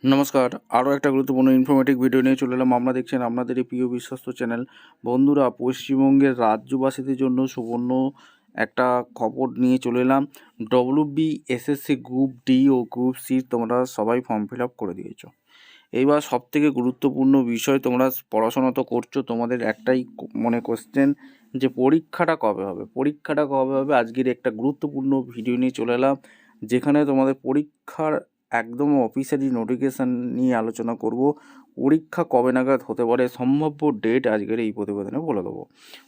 নমস্কার, আরও একটা গুরুত্বপূর্ণ ইনফরমেটিভ ভিডিও নিয়ে চলে এলাম। আমরা দেখছেন আপনাদের এই প্রিয় বিশ্বস্ত চ্যানেল। বন্ধুরা, পশ্চিমবঙ্গের রাজ্যবাসীদের জন্য সুবর্ণ একটা খবর নিয়ে চলে এলাম। WBSSC গ্রুপ ডি ও গ্রুপ সি তোমরা সবাই ফর্ম ফিল আপ করে দিয়েছো। এইবার সবথেকে গুরুত্বপূর্ণ বিষয়, তোমরা পড়াশোনা তো করছো, তোমাদের একটাই মনে কোশ্চেন যে পরীক্ষাটা কবে হবে। পরীক্ষাটা কবে হবে আজকের একটা গুরুত্বপূর্ণ ভিডিও নিয়ে চলে এলাম, যেখানে তোমাদের পরীক্ষার একদম অফিসিয়ালি নোটিফিকেশান নিয়ে আলোচনা করব। পরীক্ষা কবে নাগাদ হতে পারে, সম্ভাব্য ডেট আজকের এই প্রতিবেদনে বলে দেবো।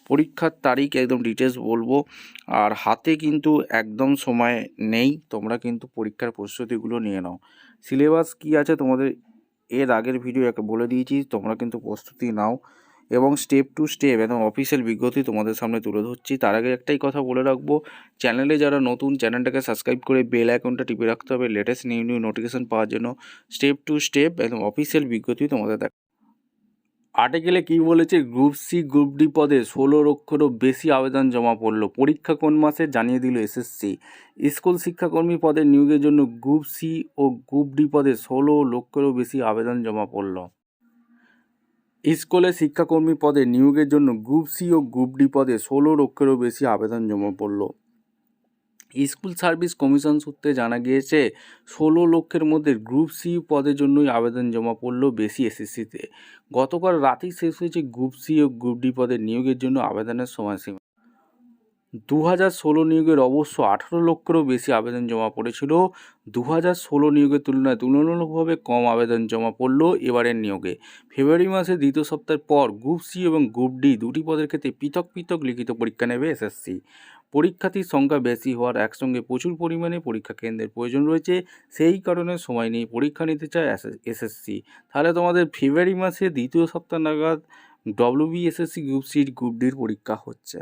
পরীক্ষার তারিখ একদম ডিটেলস বলবো। আর হাতে কিন্তু একদম সময় নেই, তোমরা কিন্তু পরীক্ষার প্রস্তুতিগুলো নিয়ে নাও। সিলেবাস কী আছে তোমাদের এর আগের ভিডিও বলে দিয়েছি, তোমরা কিন্তু প্রস্তুতি নাও এবং স্টেপ টু স্টেপ একদম অফিসিয়াল বিজ্ঞপ্তি তোমাদের সামনে তুলে ধরছি। তার আগে একটাই কথা বলে রাখবো, চ্যানেলে যারা নতুন, চ্যানেলটাকে সাবস্ক্রাইব করে বেল আইকনটা টিপে রাখতে হবে লেটেস্ট নিউ নোটিফিকেশান পাওয়ার জন্য। স্টেপ টু স্টেপ একদম অফিসিয়াল বিজ্ঞপ্তি তোমাদের দেখ। আর্টিকেলে কী বলেছে, গ্রুপ সি গ্রুপ ডি পদে 16 লক্ষেরও বেশি আবেদন জমা পড়লো। পরীক্ষা কোন মাসে জানিয়ে দিল এসএসসি। স্কুল শিক্ষাকর্মী পদে নিয়োগের জন্য গ্রুপ সি ও গ্রুপ ডি পদে 16 লক্ষেরও বেশি আবেদন জমা পড়ল। স্কুলে শিক্ষাকর্মী পদে নিয়োগের জন্য গ্রুপ সি ও গ্রুপ ডি পদে 16 লক্ষেরও বেশি আবেদন জমা পড়ল। স্কুল সার্ভিস কমিশন সূত্রে জানা গিয়েছে 16 লক্ষের মধ্যে গ্রুপ সি পদের জন্যই আবেদন জমা পড়ল বেশি এসএসসিতে। গতকাল রাতেই শেষ হয়েছে গ্রুপ সি ও গ্রুপ ডি পদের নিয়োগের জন্য আবেদনের সময়সীমা। 2016 নিয়োগের অবশ্য 18 লক্ষেরও বেশি আবেদন জমা পড়েছিল। 2016 নিয়োগের তুলনায় তুলনামূলকভাবে কম আবেদন জমা পড়ল এবারের নিয়োগে। ফেব্রুয়ারি মাসের দ্বিতীয় সপ্তাহের পর গ্রুপ সি এবং গ্রুপ ডি দুটি পদের ক্ষেত্রে পৃথক পৃথক লিখিত পরীক্ষা নেবে এসএসসি। পরীক্ষার্থীর সংখ্যা বেশি হওয়ার একসঙ্গে প্রচুর পরিমাণে পরীক্ষা কেন্দ্রের প্রয়োজন রয়েছে, সেই কারণে সময় নিয়ে পরীক্ষা নিতে চায় এসএসসি। তাহলে তোমাদের ফেব্রুয়ারি মাসে দ্বিতীয় সপ্তাহ নাগাদ WBSSC গ্রুপ সি গ্রুপ ডির পরীক্ষা হচ্ছে।